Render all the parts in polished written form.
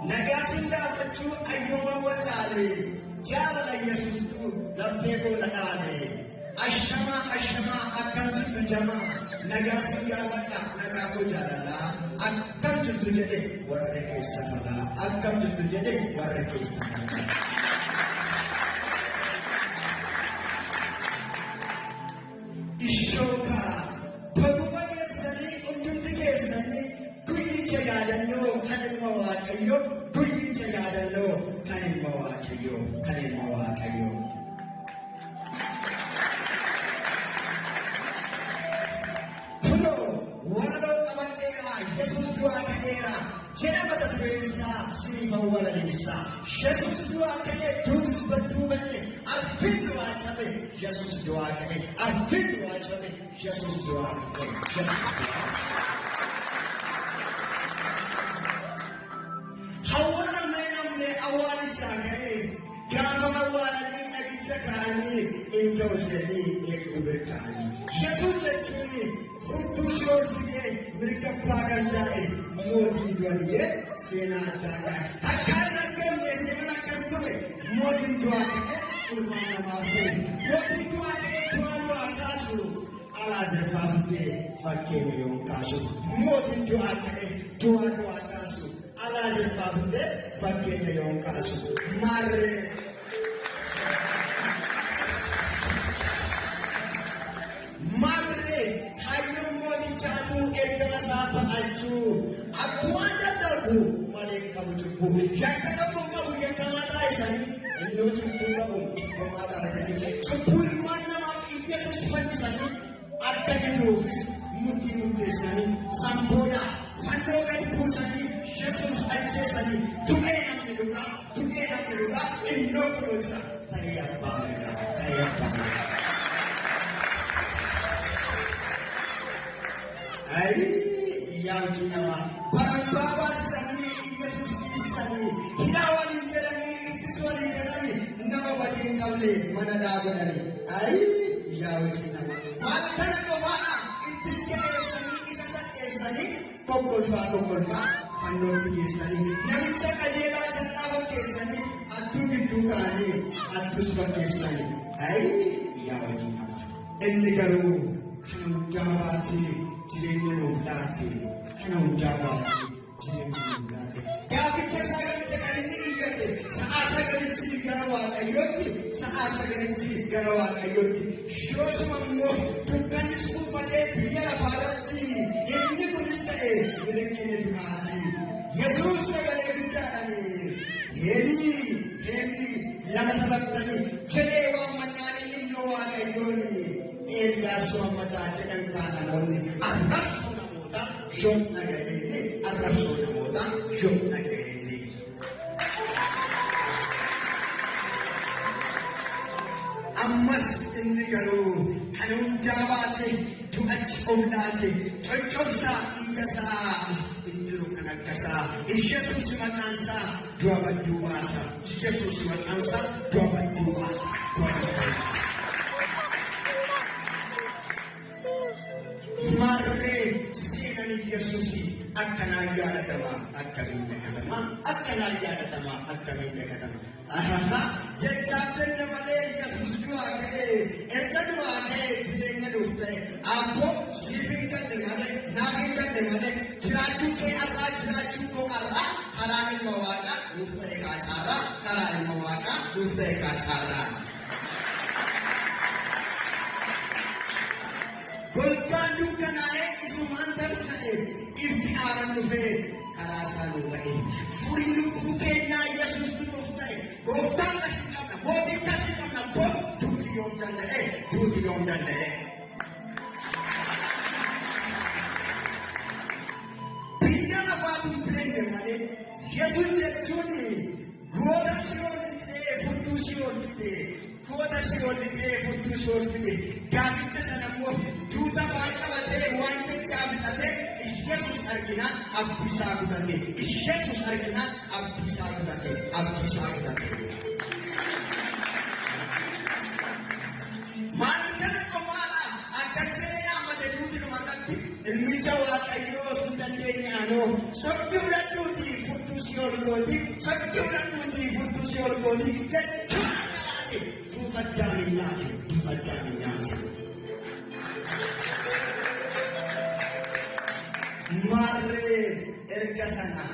Nagasinda pachu ayyuma wadale. Jala Yesusu lampeko nadale. Ashama akkam jirtu jama. Nagasinda wadda nagato jalala. Akkam jirtu jedhe warra keessa fala. Akkam jirtu jedhe warra keessa fala. Ishoka baguma keessanii hundumti keessanii guyyicha yaadannoo kan ilma Waaqayyoo guyyicha yaadannoo kan ilma Waaqayyoo kan ilma Waaqayyoo. Kunoo walaloo qabanneera Yesuus du'aa ka'eera jedha mata dureen isaa siniif awwaalaleessa. Yesuus du'aa ka'ee duutis badduu ba'e arfin du'aa cabe Yesuus du'aa ka'e arfin du'aa cabe Yesuus du'aa ka'e Yesuus du'aa ka'e. Hawwaana namne awwaalichaa ka'e gaafa awwaalanii dhagicha ka'anii iddoo jedhanii eegdube ka'anii. Yesuus jechuun furtuu shool fidee mirga baagan ta'e mootii du'anii seenaa addaa ka'e. Akkaan argamne seenaan akkas ture mootiin du'aa ka'e ilmaan namaa fuudhe. Mootiin du'aa ka'e du'aa kaasu alaa jirfaa fidee fakkeenya yoo kaasu. Mootiin du'aa ka'e du'aa kaasu. Alaa jirfaa fidee fakkeenya yoo kaasu. Maarree hayyuu mootichaatu ergama isaa ba'achuu akkuma daddarbu malee qabu cubbu. Yakka qabu yakkamaa taasisanii innoo cubbuu qabu cubbamaa taasisanii cubbuu ilmaan namaaf Yesuus fannisanii akka diduufis mudhii murteessanii samboodha fannoo gadi buusanii Yesuus ajjeesanii tuqee namni dhugaa innoo kunoo jira ta'ee abbaa mirgaa ta'ee abbaa mirgaa. Ayi yaa hojii namaa barambaa baasisanii Yesuus dhiisisanii hidhaa waliin jedhanii ittisa waliin jedhanii nama waliin qabne mana dhaabatanii. Ayi yaa hojii namaa maal kana qofaadha ittis geessanii isa saddeessanii kokkolfaa fannootti geessanii namicha qajeelaa jal'aa fakkeessanii attuu gidduu kaanii attus fakkeessanii. Ayi yaa hojii namaa inni garuu kana hundaa baatee jireenya nuuf laate kana hundaa baatee jireenya nuuf laate. Gaaficha sagalitti kan inni iyyate sa'aa sagalitti gara Waaqayyootti yoosuma immoo dukkannis uffatee biyya lafaarratti inni kunis ta'e milikiin du'aati. Yesuus sagalee guddaadhaan Eelii lama sabaktanii jedhee waammannaan innoo Waaqayyoon Eeliyaas waammataa jedhan namoonni arrabsoo namoota yoom dhaga'enne arrabsoo namoota yoom dhaga'enne. Ammas inni garuu kan hundaa baate du'achi ol laate coccobsaa dhiigasaa hin jiru kan akkasaa Yesuus maqaansaa du'a badduu baasa. Yesuus maqaansaa du'a badduu baasa. Marree seenaan Yesuus akkanaa yaadatamaa akkamiin dhagatamaa akkanaa yaadatamaa akkamiin dhagatamaa. Jechaa jenne malee Yesuus du'aa ka'ee erga du'aa ka'ee jireenya nuuf ta'e abboo siif hin galle malee naaf hin galle malee jiraachuu kee har'aa jiraachuu koo har'aa karaa ilma Waaqaa nuuf ta'e kaacaaraa karaa ilma Waaqaa nuuf ta'e kaacaaraa. Golgaan dukkanaa'ee isumaan tarsa'e ifti aaran dhufee karaa isaa nuu ba'e furii lubbuu keenyaa Yesuus nuuf ta'e gooftaan kasii qabna mootiin kasii qabna duuti yoom danda'e. Biyya lafaatu hin beekne malee Yesuus jechuun goota Siyoon ta'ee furtuu Siyoon fide goota Siyoon ta'ee furtuu Siyoon fide gaaficha sana immoo duuta waan qabatee waan jechaa bitatee Yesuus arginaan abdii isaa kutate. Yesuus arginaan abdii isaa kutate. Maal kana qofaadha akka siree yaamate duuti dhumarratti ilmicha Waaqayyoo sun dandeenyaanoo sobdii fudhadhuuti furtuu ol gooti, sakkiiwwan nuti furtuu si ol gooti, jechuun garaati. Tuuta addaanii nyaate, tuuta addaanii nyaate. Maarree erga sana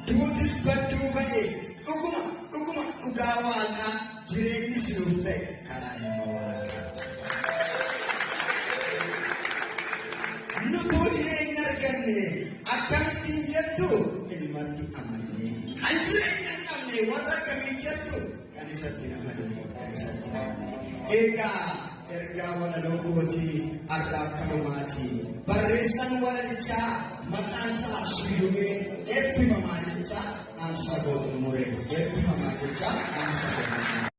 duutis badduu ba'e dhuguma dhugaa waaqaa jireenyi sinuuf ta'e karaa ilma waaqaa. Nutuu jireenya arganne akkamittiin jettu ilmatti amanne. Kan jireenya hin qabne warra akkamiin jettu kan isatti amanne. Egaa ergaa walaloo gootii har'aaf kanumaati. Barreessan walalichaa maqaan isaa Suyumee eebbifamaa jecha dhaamsa gootu muree eebbifamaa jecha dhaamsa gootu.